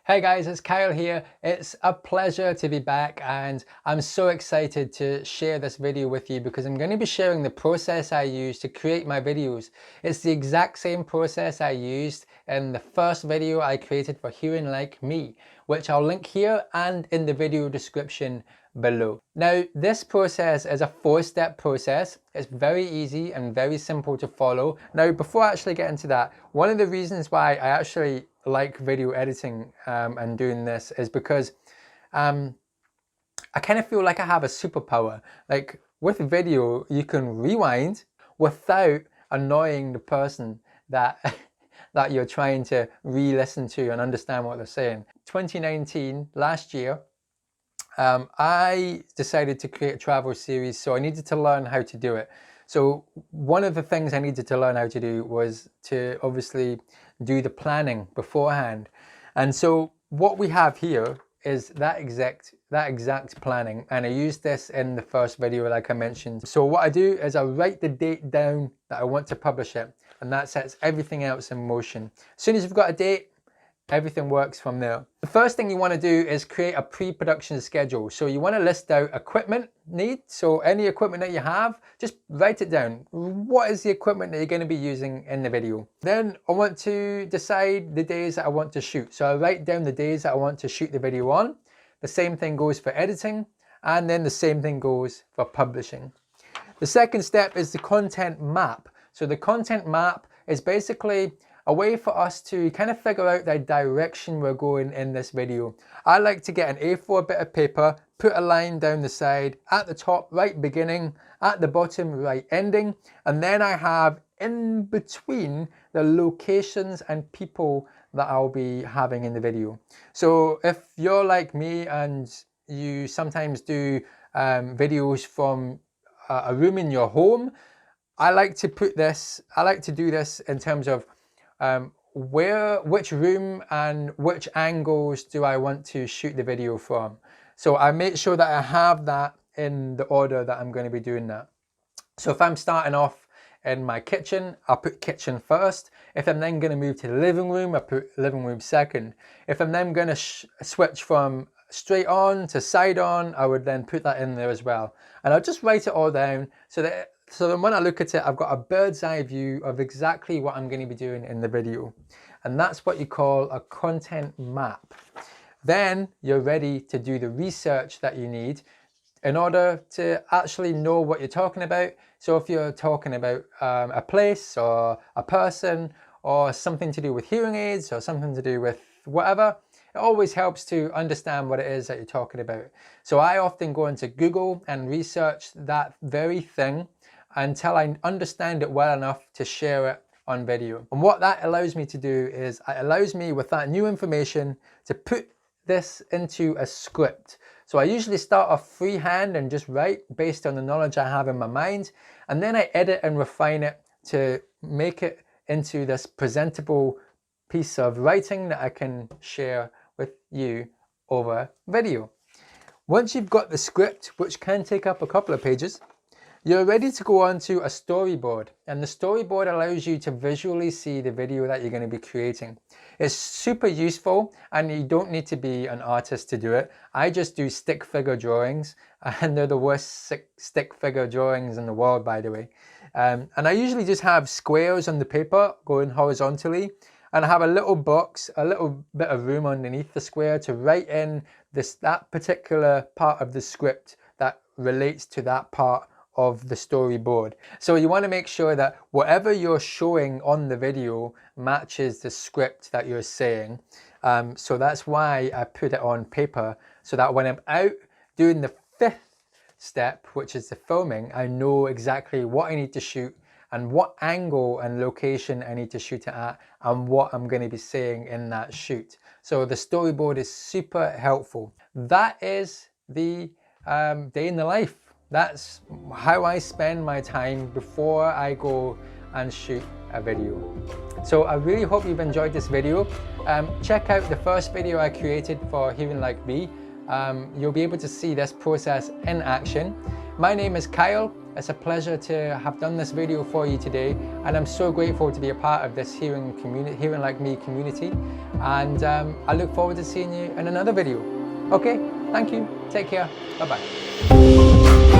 Hey guys, it's Kyle here. It's a pleasure to be back and I'm so excited to share this video with you because I'm going to be sharing the process I use to create my videos. It's the exact same process I used in the first video I created for Hearing Like Me, which I'll link here and in the video description below. Now, this process is a 4-step process. It's very easy and very simple to follow. Now, before I actually get into that, one of the reasons why I actually like video editing and doing this is because I kind of feel like I have a superpower. Like with video, you can rewind without annoying the person that that you're trying to re-listen to and understand what they're saying. 2019, last year, I decided to create a travel series, so I needed to learn how to do it. So one of the things I needed to learn how to do was to obviously do the planning beforehand. And so what we have here is that exact planning, and I used this in the first video like I mentioned. So what I do is I write the date down that I want to publish it, and that sets everything else in motion. As soon as you've got a date, everything works from there. The first thing you want to do is create a pre-production schedule. So you want to list out equipment need. So any equipment that you have, just write it down. What is the equipment that you're going to be using in the video? Then I want to decide the days that I want to shoot. So I write down the days that I want to shoot the video on. The same thing goes for editing, and then the same thing goes for publishing. The second step is the content map. So the content map is basically a way for us to kind of figure out the direction we're going in this video. I like to get an A4 bit of paper, put a line down the side, at the top, right beginning, at the bottom, right ending, and then I have in between the locations and people that I'll be having in the video. So if you're like me and you sometimes do videos from a room in your home, I like to do this in terms of which room and which angles do I want to shoot the video from. So I make sure that I have that in the order that I'm going to be doing that. So if I'm starting off in my kitchen, I'll put kitchen first. If I'm then going to move to the living room, I put living room second. If I'm then going to switch from straight on to side on, I would then put that in there as well. And I'll just write it all down so then when I look at it, I've got a bird's eye view of exactly what I'm going to be doing in the video. And that's what you call a content map. Then you're ready to do the research that you need in order to actually know what you're talking about. So if you're talking about a place or a person or something to do with hearing aids or something to do with whatever, it always helps to understand what it is that you're talking about. So I often go into Google and research that very thing until I understand it well enough to share it on video. And what that allows me to do is it allows me with that new information to put this into a script. So I usually start off freehand and just write based on the knowledge I have in my mind, and then I edit and refine it to make it into this presentable piece of writing that I can share with you over video. Once you've got the script, which can take up a couple of pages, you're ready to go on to a storyboard, and the storyboard allows you to visually see the video that you're going to be creating. It's super useful and you don't need to be an artist to do it. I just do stick figure drawings, and they're the worst stick figure drawings in the world, by the way. And I usually just have squares on the paper going horizontally, and I have a little box, a little bit of room underneath the square to write in that particular part of the script that relates to that part of the storyboard. So you want to make sure that whatever you're showing on the video matches the script that you're saying. So that's why I put it on paper, so that when I'm out doing the 5th step, which is the filming, I know exactly what I need to shoot and what angle and location I need to shoot it at and what I'm going to be saying in that shoot. So the storyboard is super helpful. That is the day in the life. That's how I spend my time before I go and shoot a video. So I really hope you've enjoyed this video. Check out the first video I created for Hearing Like Me. You'll be able to see this process in action. My name is Kyle. It's a pleasure to have done this video for you today, and I'm so grateful to be a part of this Hearing Like Me community, and I look forward to seeing you in another video. Okay, thank you, take care, bye bye.